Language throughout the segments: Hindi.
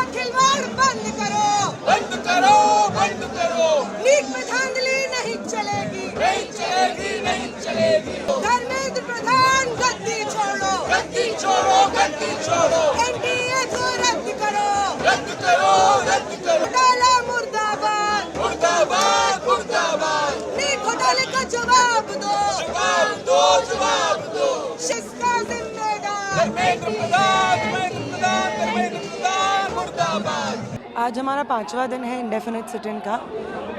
खिलवाड़ बंद करो, बंद करो, बंद करो। नीट में धांधली नहीं चलेगी, नहीं चलेगी, नहीं चलेगी। धर्मेंद्र प्रधान गद्दी छोड़ो, गद्दी छोड़ो, गद्दी छोड़ो। एनडीए को रद्द करो, रद्द करो, रद्द करो। घोटाला मुर्दाबाद, मुर्दाबाद, मुर्दाबाद। नीट घोटाले का जवाब दो, जवाब दो, जवाब दो। इसका जिम्मेदार धर्मेंद्र प्रधान, धर्मेंद्र प्रधान, धर्मेंद्र प्रधान, मुर्दाबाद। आज हमारा 5वां दिन है इंडेफिनिट सिट-इन का।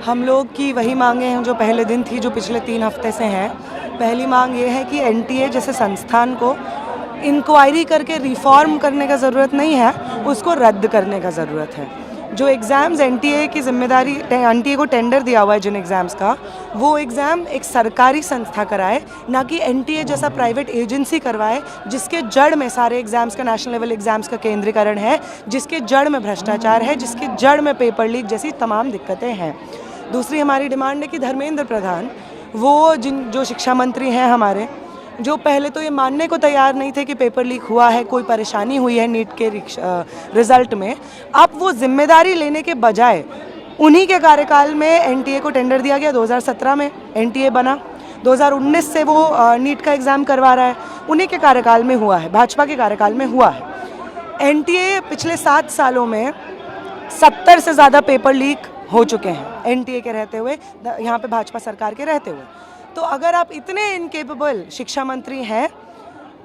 हम लोग की वही मांगे हैं जो पहले दिन थी, जो पिछले 3 हफ्ते से हैं। पहली मांग ये है कि एनटीए जैसे संस्थान को इंक्वायरी करके रिफॉर्म करने का ज़रूरत नहीं है, उसको रद्द करने का ज़रूरत है। जो एग्ज़ाम्स एनटीए की जिम्मेदारी, एनटीए को टेंडर दिया हुआ है जिन एग्ज़ाम्स का, वो एग्ज़ाम एक सरकारी संस्था कराए, ना कि एनटीए जैसा प्राइवेट एजेंसी करवाए, जिसके जड़ में सारे एग्ज़ाम्स का, नेशनल लेवल एग्ज़ाम्स का केंद्रीकरण है, जिसके जड़ में भ्रष्टाचार है, जिसके जड़ में पेपर लीक जैसी तमाम दिक्कतें हैं। दूसरी हमारी डिमांड है कि धर्मेंद्र प्रधान, वो जो शिक्षा मंत्री हैं हमारे, जो पहले तो ये मानने को तैयार नहीं थे कि पेपर लीक हुआ है, कोई परेशानी हुई है नीट के रिज़ल्ट में, अब वो जिम्मेदारी लेने के बजाय उन्हीं के कार्यकाल में एनटीए को टेंडर दिया गया। 2017 में एनटीए बना, 2019 से वो नीट का एग्ज़ाम करवा रहा है, उन्हीं के कार्यकाल में हुआ है, भाजपा के कार्यकाल में हुआ है। एनटीए पिछले 7 सालों में 70 से ज़्यादा पेपर लीक हो चुके हैं एनटीए के रहते हुए, यहाँ पे भाजपा सरकार के रहते हुए। तो अगर आप इतने इनकेपेबल शिक्षा मंत्री हैं,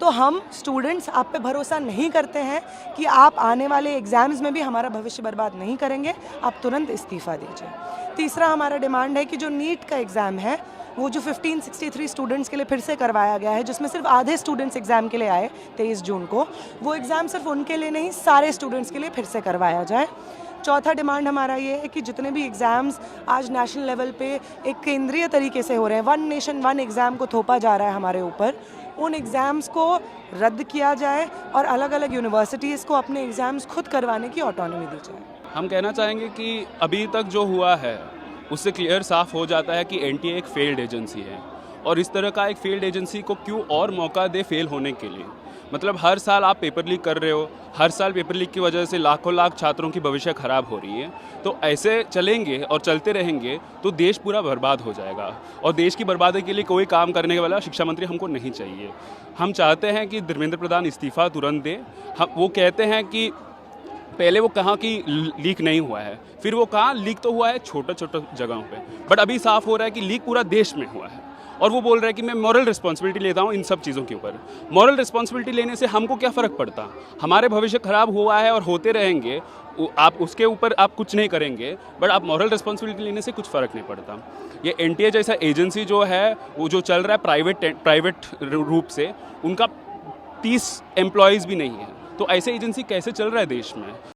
तो हम स्टूडेंट्स आप पे भरोसा नहीं करते हैं कि आप आने वाले एग्ज़ाम्स में भी हमारा भविष्य बर्बाद नहीं करेंगे। आप तुरंत इस्तीफ़ा दीजिए। तीसरा हमारा डिमांड है कि जो नीट का एग्ज़ाम है, वो जो 1563 स्टूडेंट्स के लिए फिर से करवाया गया है, जिसमें सिर्फ आधे स्टूडेंट्स एग्ज़ाम के लिए आए 23 जून को, वो एग्ज़ाम सिर्फ उनके लिए नहीं, सारे स्टूडेंट्स के लिए फिर से करवाया जाए। चौथा डिमांड हमारा ये है कि जितने भी एग्ज़ाम्स आज नेशनल लेवल पे एक केंद्रीय तरीके से हो रहे हैं, वन नेशन वन एग्ज़ाम को थोपा जा रहा है हमारे ऊपर, उन एग्ज़ाम्स को रद्द किया जाए और अलग अलग यूनिवर्सिटीज़ को अपने एग्ज़ाम्स खुद करवाने की ऑटोनॉमी दी जाए। हम कहना चाहेंगे कि अभी तक जो हुआ है उससे क्लियर साफ हो जाता है कि एनटीए एक फेल्ड एजेंसी है, और इस तरह का एक फेल्ड एजेंसी को क्यों और मौका दे फेल होने के लिए। मतलब हर साल आप पेपर लीक कर रहे हो, हर साल पेपर लीक की वजह से लाखों लाख छात्रों की भविष्य खराब हो रही है। तो ऐसे चलेंगे और चलते रहेंगे तो देश पूरा बर्बाद हो जाएगा, और देश की बर्बादी के लिए कोई काम करने वाला शिक्षा मंत्री हमको नहीं चाहिए। हम चाहते हैं कि धर्मेंद्र प्रधान इस्तीफ़ा तुरंत दें। हम वो कहते हैं कि पहले वो कहा कि लीक नहीं हुआ है, फिर वो कहा लीक तो हुआ है छोटे छोटे जगहों पे, बट अभी साफ हो रहा है कि लीक पूरा देश में हुआ है। और वो बोल रहा है कि मैं मॉरल रिस्पॉन्सिबिलिटी लेता हूँ इन सब चीज़ों के ऊपर। मॉरल रिस्पॉन्सिबिलिटी लेने से हमको क्या फ़र्क पड़ता? हमारे भविष्य खराब हुआ है और होते रहेंगे, आप उसके ऊपर आप कुछ नहीं करेंगे, बट आप मॉरल रिस्पॉन्सिबिलिटी लेने से कुछ फ़र्क नहीं पड़ता। ये एनटीए जैसा एजेंसी जो है, वो जो चल रहा है प्राइवेट रूप से, उनका 30 एम्प्लॉयज़ भी नहीं है, तो ऐसे एजेंसी कैसे चल रहा है देश में?